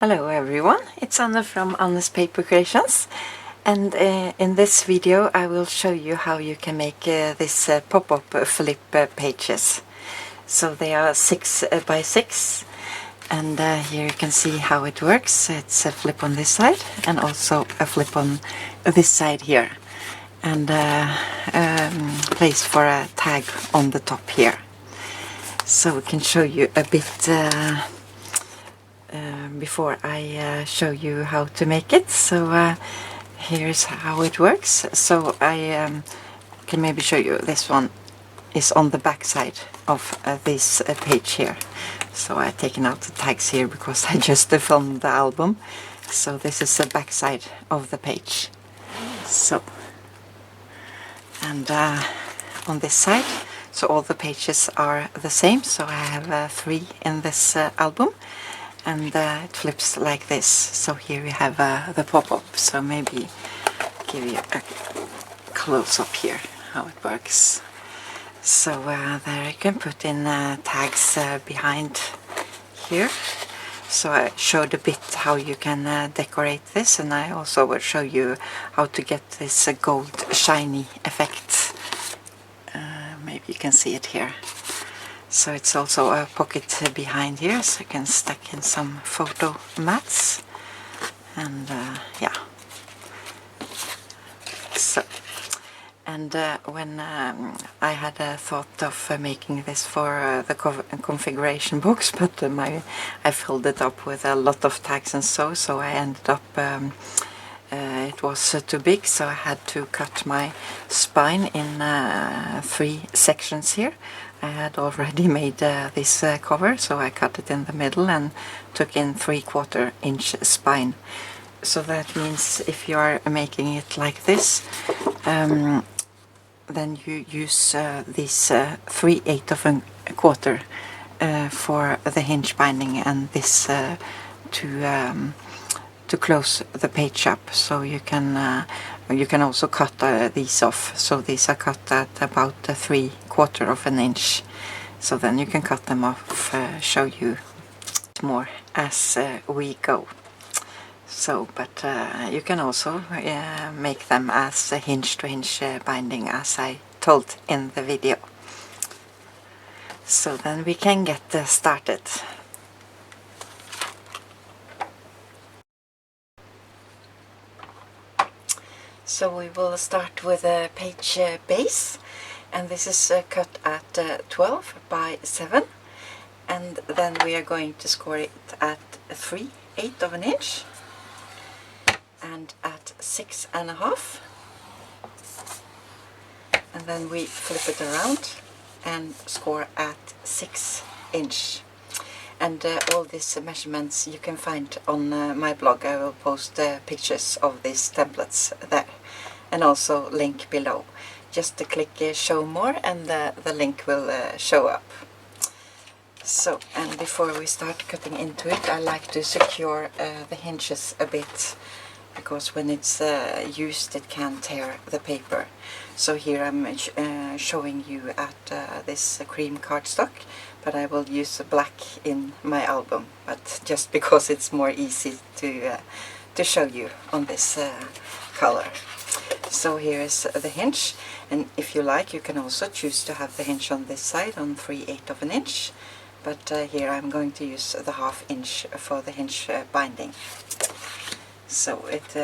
Hello everyone, it's Anna from Anna's Paper Creations, and in this video I will show you how you can make this pop-up flip pages. So they are 6 by 6, and here you can see how it works. It's a flip on this side and also a flip on this side here, and place for a tag on the top here. So we can show you a bit before I show you how to make it. So here's how it works. So I can maybe show you. This one is on the back side of this page here. So I've taken out the tags here because I just filmed the album. So this is the back side of the page. So, and on this side, so all the pages are the same. So I have 3 in this album. And it flips like this. So here we have the pop-up. So maybe give you a close-up here how it works. So there you can put in tags behind here. So I showed a bit how you can decorate this, and I also will show you how to get this gold shiny effect. Maybe you can see it here. So it's also a pocket behind here, so you can stack in some photo mats, and yeah. So, and when I had a thought of making this for the configuration box, but I filled it up with a lot of tags and so I ended up it was too big, so I had to cut my spine in 3 sections here. I had already made this cover, so I cut it in the middle and took in 3/4 inch spine. So that means if you are making it like this, then you use this 3/8 of a quarter for the hinge binding, and this to close the page up. So you can also cut these off. So these are cut at about 3/4 of an inch. So then you can cut them off, show you more as we go. So, but you can also make them as a hinge to hinge binding, as I told in the video. So then we can get started. So we will start with a page base, and this is cut at 12 by 7, and then we are going to score it at 3/8 of an inch and at 6.5, and then we flip it around and score at 6 inch. And all these measurements you can find on my blog. I will post pictures of these templates there, and also link below. Just to click show more, and the link will show up. So, and before we start cutting into it, I like to secure the hinges a bit, because when it's used it can tear the paper. So here I'm showing you at this cream cardstock, but I will use black in my album, but just because it's more easy to show you on this color. So here is the hinge, and if you like you can also choose to have the hinge on this side on 3/8 of an inch, but here I'm going to use the 1/2 inch for the hinge binding. So it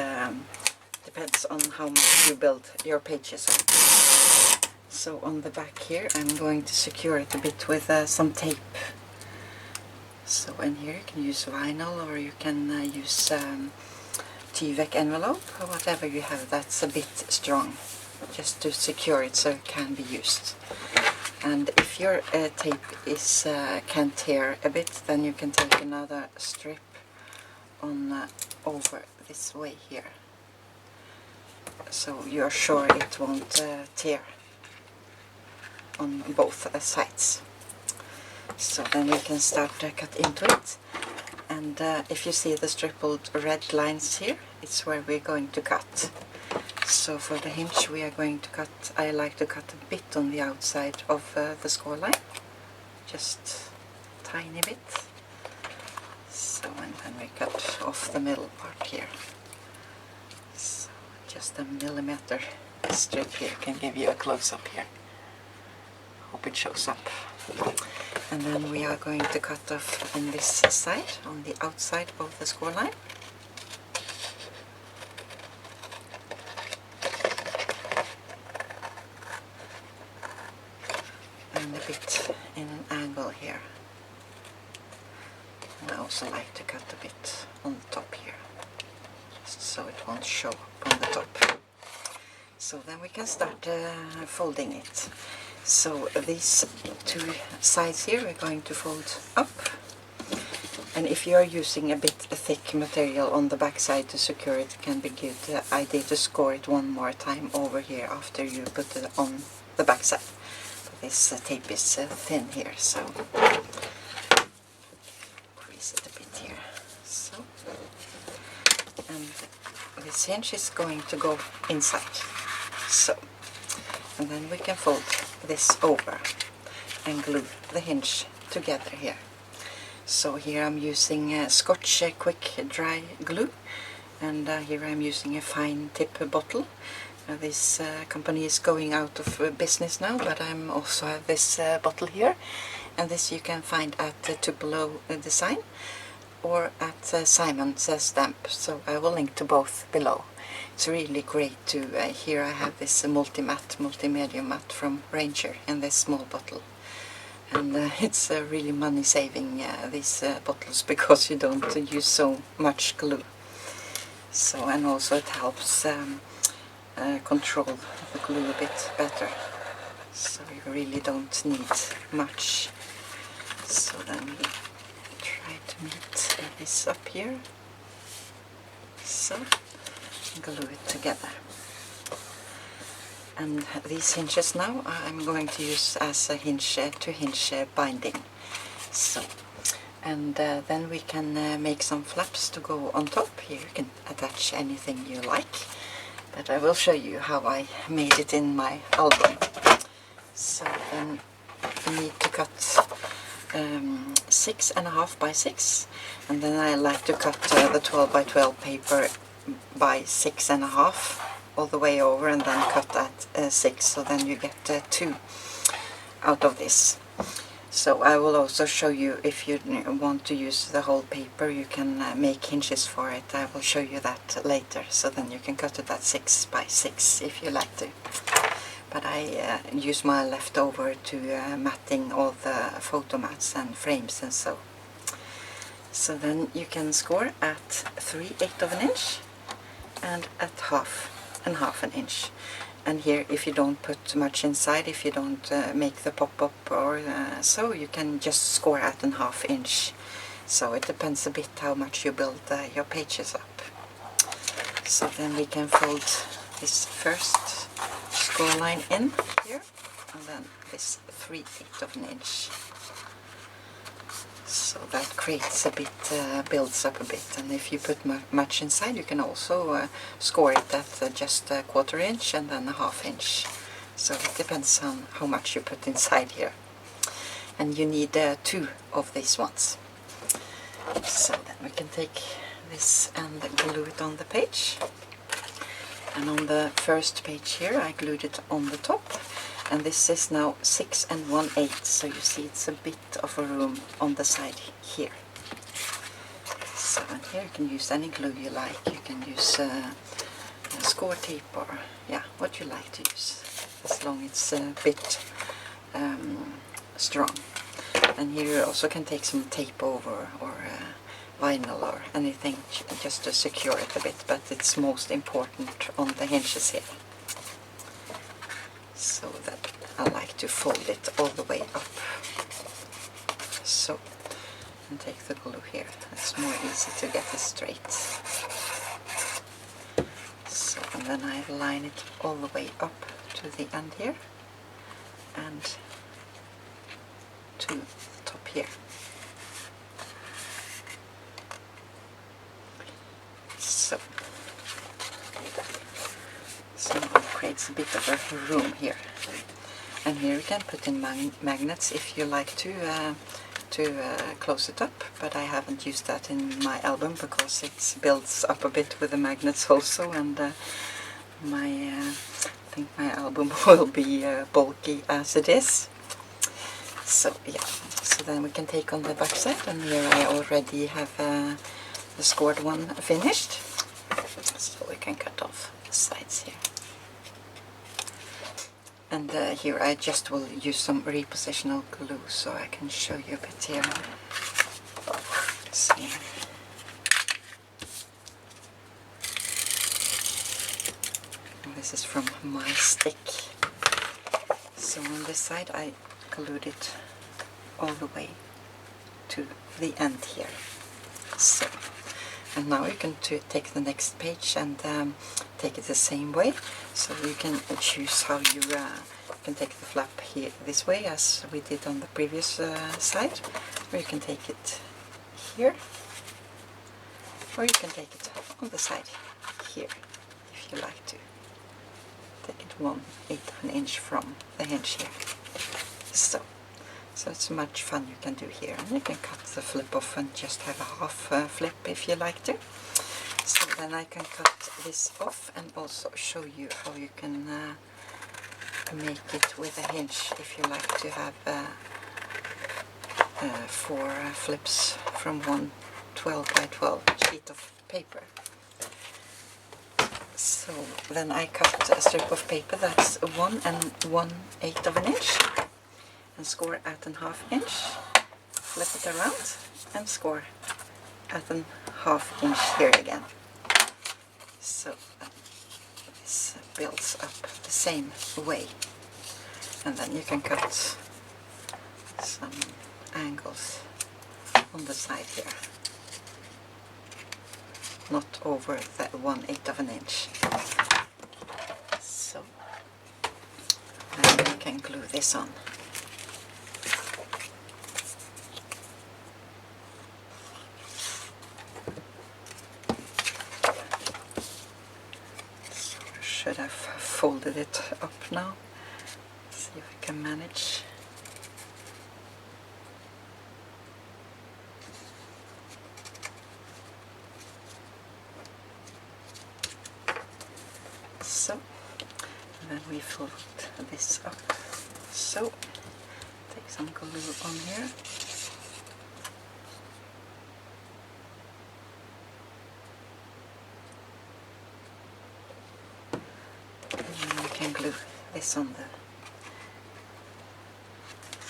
depends on how much you build your pages on. So on the back here I'm going to secure it a bit with some tape. So in here you can use vinyl, or you can use T-Vec envelope, or whatever you have that's a bit strong, just to secure it so it can be used. And if your tape is can tear a bit, then you can take another strip on over this way here, so you're sure it won't tear on both sides. So then we can start to cut into it, and if you see the stippled red lines here, it's where we're going to cut. So for the hinge we are going to cut, I like to cut a bit on the outside of the score line, just tiny bit. So So, and then we cut off the middle part here. So just a millimeter strip here can give you a close-up here. Hope it shows up. And then we are going to cut off on this side, on the outside of the score line. And a bit in an angle here. And I also like to cut a bit on the top here, just so it won't show up on the top. So then we can start folding it. So these two sides here we're going to fold up. And if you are using a bit thick material on the back side to secure it, can be good idea to score it one more time over here after you put it on the back side. But this tape is thin here, so crease it a bit here. So, and this hinge is going to go inside. So, and then we can fold this over and glue the hinge together here. So here I'm using Scotch quick dry glue, and here I'm using a fine tip bottle. This company is going out of business now, but I'm also have this bottle here, and this you can find at Tupelo Design or at Simon's Stamp, so I will link to both below. It's really great to, here I have this multimedia mat from Ranger in this small bottle. And it's really money saving, these bottles, because you don't use so much glue. So, and also it helps control the glue a bit better. So you really don't need much. So then we try to meet this up here. So, glue it together. And these hinges now I'm going to use as a hinge to hinge binding. So, and then we can make some flaps to go on top. Here you can attach anything you like, but I will show you how I made it in my album. So then you need to cut 6.5 by 6, and then I like to cut the 12 by 12 paper by 6.5 all the way over, and then cut at 6, so then you get 2 out of this. So I will also show you, if you want to use the whole paper, you can make hinges for it. I will show you that later, so then you can cut it at 6 by 6 if you like to. But I use my leftover to matting all the photo mats and frames and so. So then you can score at 3/8 of an inch and at 1/2 an inch. And here, if you don't put much inside, if you don't make the pop-up or so, you can just score at 1/2 inch. So it depends a bit how much you build your pages up. So then we can fold this first score line in here, and then this 3/8 of an inch. So that creates a bit, builds up a bit, and if you put much inside, you can also score it at just 1/4 inch and then 1/2 inch. So it depends on how much you put inside here. And you need 2 of these ones. So then we can take this and glue it on the page. And on the first page here, I glued it on the top. And this is now 6 1/8, so you see it's a bit of a room on the side here. So, and here you can use any glue you like. You can use score tape or what you like to use, as long as it's a bit strong. And here you also can take some tape over or vinyl or anything just to secure it a bit, but it's most important on the hinges here. So that I like to fold it all the way up. So, and take the glue here. It's more easy to get it straight. So, and then I line it all the way up to the end here and to the top here. So now it creates a bit of a room here. And here you can put in magnets if you like to to close it up, but I haven't used that in my album because it builds up a bit with the magnets also, and I think my album will be bulky as it is. So yeah, so then we can take on the back side, and here I already have the scored one finished, so we can cut off the sides here. And here I just will use some repositional glue so I can show you a bit here. See. This is from my stick. So on this side I glued it all the way to the end here. So, and now you can take the next page and take it the same way. So you can choose how you can take the flap here this way as we did on the previous side, or you can take it here, or you can take it on the side here if you like to. Take it 1/8 of an inch from the hinge here. So it's much fun you can do here, and you can cut the flip off and just have a half flip if you like to. So then I can cut this off and also show you how you can make it with a hinge if you like to have 4 flips from one 12 by 12 sheet of paper. So then I cut a strip of paper that's 1 1/8 of an inch and score at ½ inch, flip it around and score at ½ inch here again. So this builds up the same way, and then you can cut some angles on the side here, not over the 1/8 of an inch. So then you can glue this on. Should have folded it up now. See if we can manage. So, and then we fold this up. So, take some glue on here. Glue this on the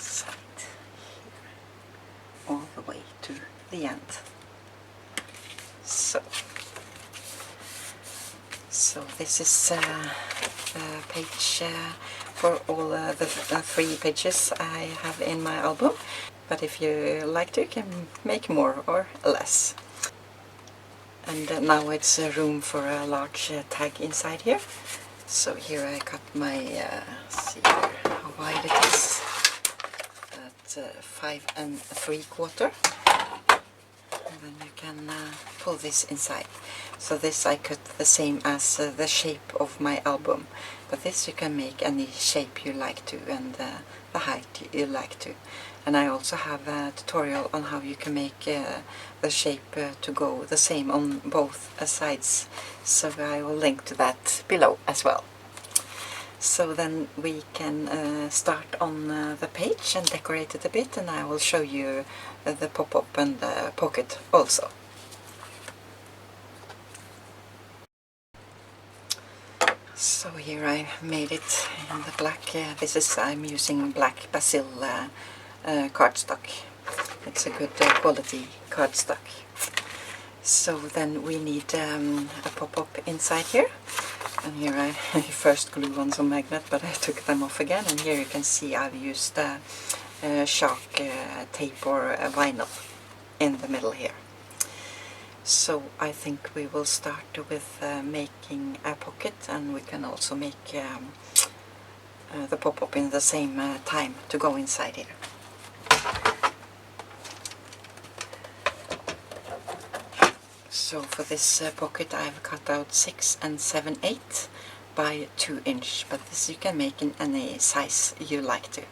side here, all the way to the end. So this is the page for all the 3 pages I have in my album, but if you like to, you can make more or less. And now it's room for a large tag inside here. So here I cut my, see here how wide it is, at 5 3/4, and then you can pull this inside. So this I cut the same as the shape of my album, but this you can make any shape you like to, and the height you like to. And I also have a tutorial on how you can make the shape to go the same on both sides, so I will link to that below as well. So then we can start on the page and decorate it a bit, and I will show you the pop-up and the pocket also. So here I made it in the black, I'm using Black Bazill cardstock. It's a good quality cardstock. So then we need a pop-up inside here, and here I first glue on some magnet, but I took them off again, and here you can see I've used shark tape or vinyl in the middle here. So I think we will start with making a pocket, and we can also make the pop-up in the same time to go inside here. So for this pocket I've cut out 6 7/8 by 2 inch, but this you can make in any size you like to.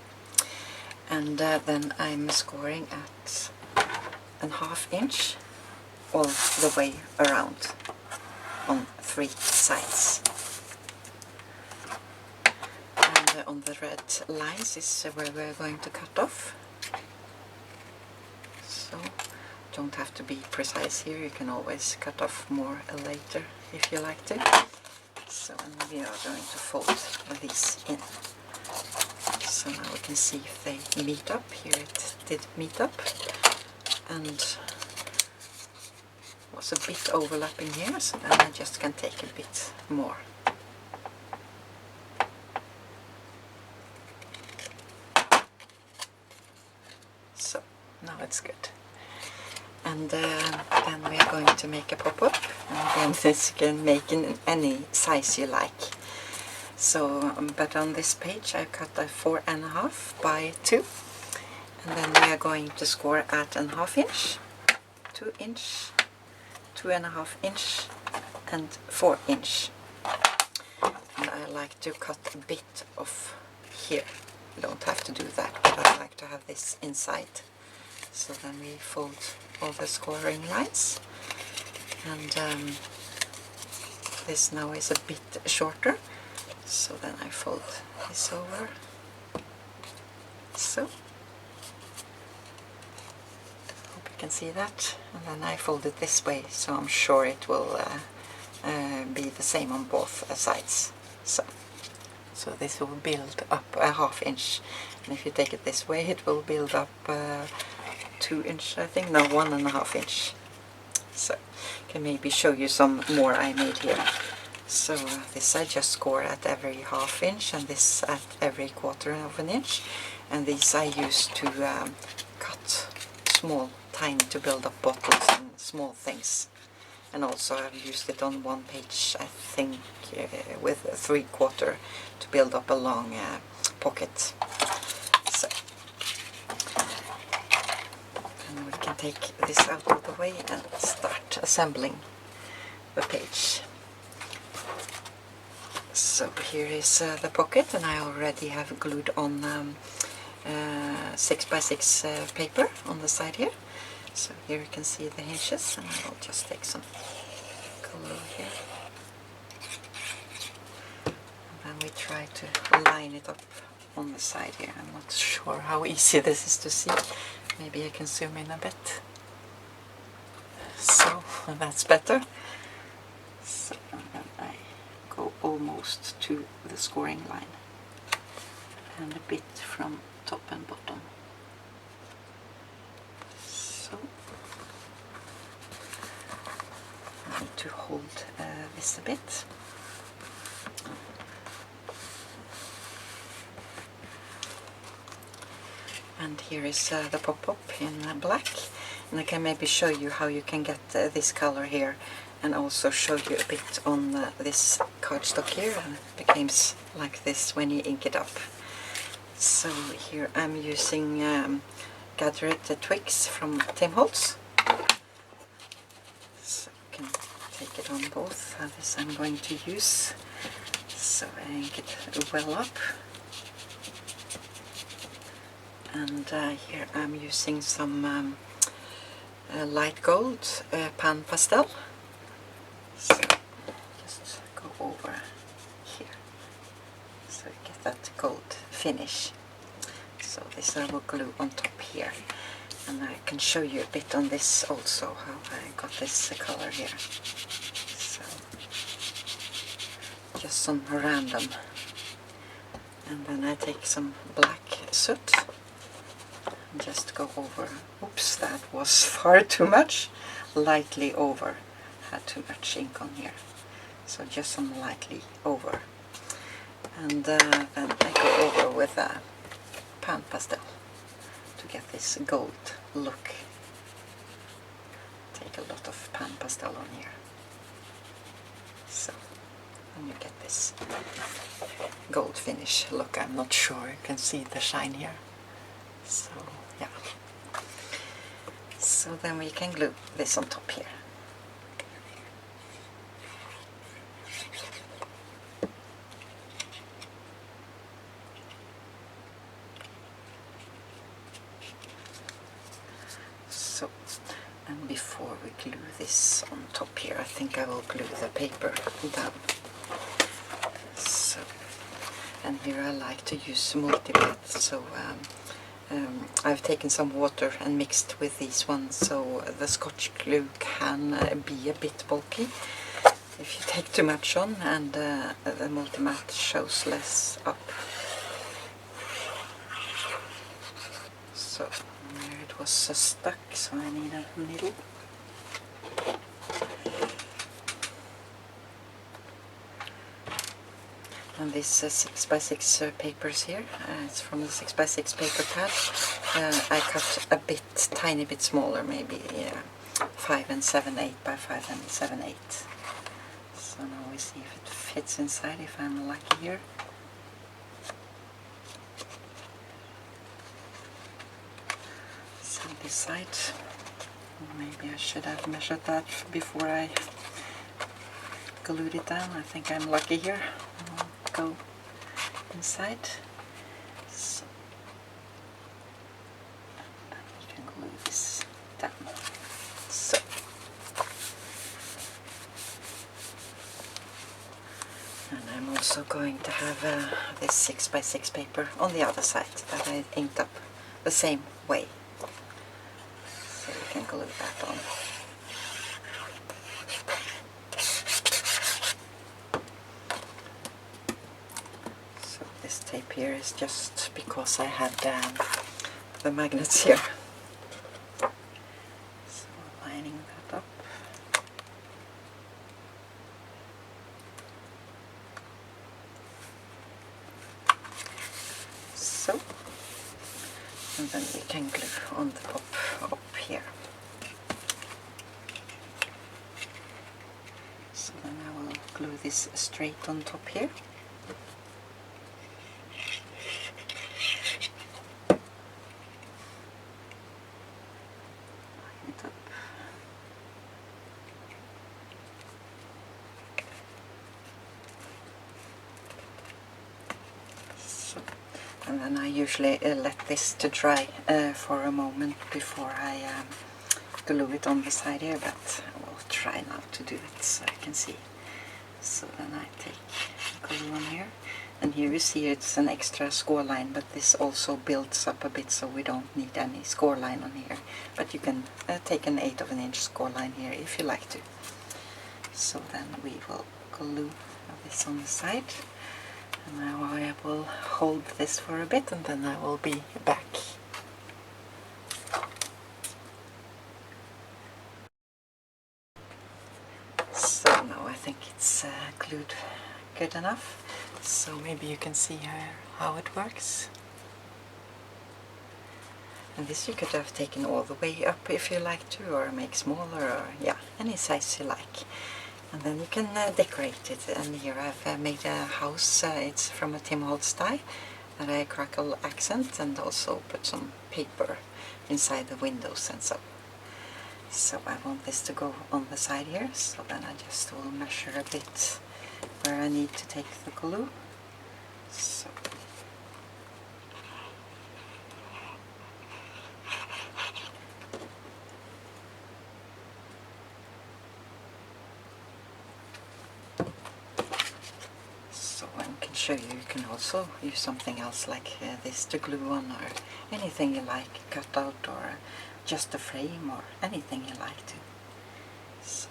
And then I'm scoring at a ½ inch all the way around on 3 sides. And on the red lines is where we're going to cut off. So don't have to be precise here, you can always cut off more later if you like to. So and we are going to fold these in. So now we can see if they meet up. Here it did meet up, and was a bit overlapping here, so then I just can take a bit more. So now it's good. And then we are going to make a pop-up, and then this you can make in any size you like. So, but on this page I cut a 4.5 by 2, and then we are going to score at ½ inch, 2 inch, 2.5 inch, and 4 inch. And I like to cut a bit off here. You don't have to do that, but I like to have this inside. So then we fold all the scoring lines, and this now is a bit shorter, so then I fold this over, so hope you can see that, and then I fold it this way, so I'm sure it will be the same on both sides. So this will build up a ½ inch, and if you take it this way it will build up 2 inch, I think, no, 1.5 inch. So I can maybe show you some more I made here. So this I just score at every ½ inch, and this at every ¼ inch, and these I use to cut small, tiny, to build up bottles and small things. And also I've used it on one page, I think, with a 3/4 to build up a long pocket. So, and we can take this out of the way and start assembling the page. So here is the pocket, and I already have glued on 6x6 paper on the side here. So here you can see the hinges, and I will just take some glue here. And then we try to line it up on the side here. I'm not sure how easy this is to see. Maybe I can zoom in a bit. So that's better. So then I go almost to the scoring line, and a bit from top and bottom. So I need to hold this a bit. And here is the pop-up in black, and I can maybe show you how you can get this color here, and also show you a bit on this cardstock here, and it becomes like this when you ink it up. So here I'm using gathered twigs from Tim Holtz. So you can take it on both. This I'm going to use, so I ink it well up. And here I'm using some light gold Pan Pastel. So just go over here, so you get that gold finish. So this I will glue on top here, and I can show you a bit on this also, how I got this color here. So just some random, and then I take some black soot and just go over. Oops, that was far too much. Lightly over. Had too much ink on here. So just some lightly over. And then I go over with a Pan Pastel to get this gold look. Take a lot of Pan Pastel on here. So, and you get this gold finish look. I'm not sure you can see the shine here. So, yeah. So then we can glue this on top here. So, and before we glue this on top here, I think I will glue the paper down. So, and here I like to use multi-bath, so I've taken some water and mixed with these ones, so the Scotch glue can be a bit bulky if you take too much on, and the multi-matte shows less up. So there it was stuck, so I need a needle. And this 6x6 papers here, it's from the 6x6 paper pad. I cut a bit, tiny bit smaller, maybe 5 7/8 by 5 7/8. So now we see if it fits inside, if I'm lucky here. So this side, maybe I should have measured that before I glued it down. I think I'm lucky here. Go inside, so you can glue this down. So, and I'm also going to have this 6x6 paper on the other side that I inked up the same way, so you can glue that on. This tape here is just because I had the magnets here. So lining that up. So, and then we can glue on the top up here. So then I will glue this straight on top here. And then I usually let this to dry for a moment before I glue it on the side here, but I will try now to do it so I can see. So then I take glue on here, and here you see it's an extra score line, but this also builds up a bit, so we don't need any score line on here. But you can take an 1/8 of an inch score line here if you like to. So then we will glue this on the side. And now I will hold this for a bit, and then I will be back. So now I think it's glued good enough. So maybe you can see how it works. And this you could have taken all the way up if you like to, or make smaller, or yeah, any size you like. And then you can decorate it. And here I've made a house. It's from a Tim Holtz die that I crackle accent, and also put some paper inside the windows and so. So I want this to go on the side here, so then I just will measure a bit where I need to take the glue. So. Show you can also use something else like this to glue on, or anything you like, cut out, or just a frame, or anything you like to. So.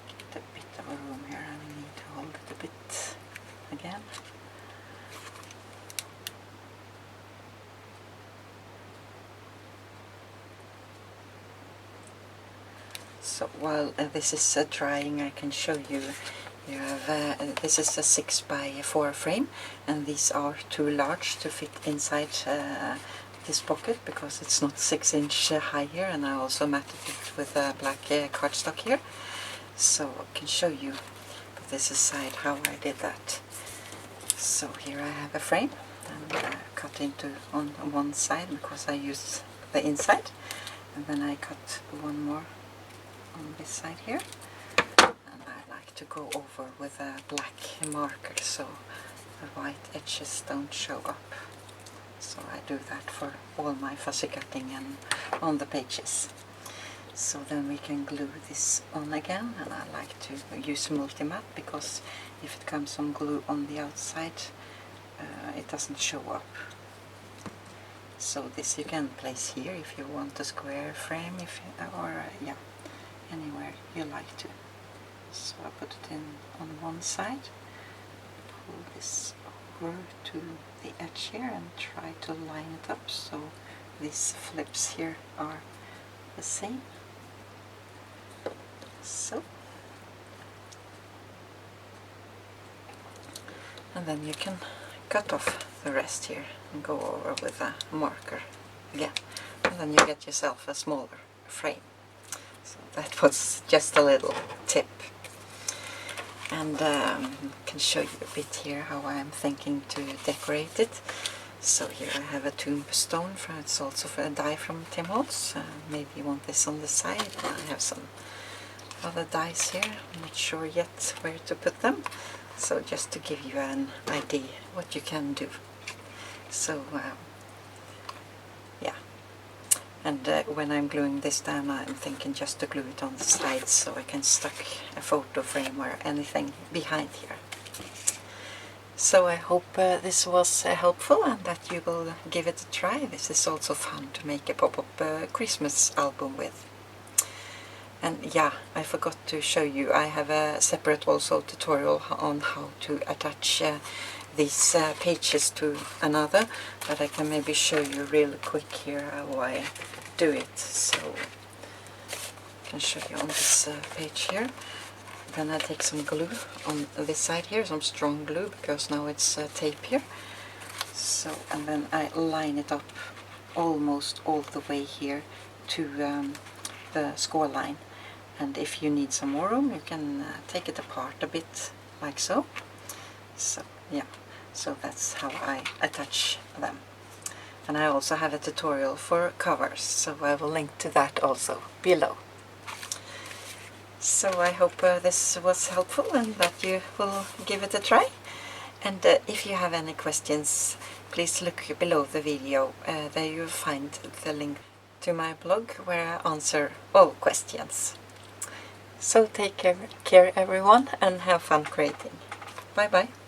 Get a bit of a room here, and I need to hold it a bit again. So while this is drying, I can show you. You have this is a 6x4 frame, and these are too large to fit inside this pocket because it's not 6 inch high here, and I also matted it with a black cardstock here. So I can show you, put this aside, how I did that. So here I have a frame, and cut into on one side because I used the inside, and then I cut one more on this side here, and I like to go over with a black marker so the white edges don't show up. So do that for all my fussy cutting and on the pages. So then we can glue this on again, and I like to use multi-matte because if it comes some glue on the outside, it doesn't show up. So this you can place here if you want a square frame, or yeah, anywhere you like to. So I put it in on one side, pull this over to the edge here and try to line it up so these flips here are the same. So, and then you can cut off the rest here and go over with a marker again, and then you get yourself a smaller frame. So that was just a little tip, and can show you a bit here how I'm thinking to decorate it. So here I have a tombstone, it's also for a die from Tim Holtz. Maybe you want this on the side. I have some other dies here, I'm not sure yet where to put them, so just to give you an idea what you can do. So yeah, and when I'm gluing this down, I'm thinking just to glue it on the sides so I can stuck a photo frame or anything behind here. So I hope this was helpful and that you will give it a try. This is also fun to make a pop-up Christmas album with. And yeah, I forgot to show you, I have a separate also tutorial on how to attach these pages to another, but I can maybe show you really quick here how I do it. So I can show you on this page here. Then I take some glue on this side here, some strong glue, because now it's tape here. So, and then I line it up almost all the way here to the score line. And if you need some more room, you can take it apart a bit, like so. So yeah, so that's how I attach them. And I also have a tutorial for covers, so I will link to that also below. So I hope this was helpful and that you will give it a try. And if you have any questions, please look below the video. There you'll find the link to my blog where I answer all questions. So take care everyone and have fun creating. Bye bye.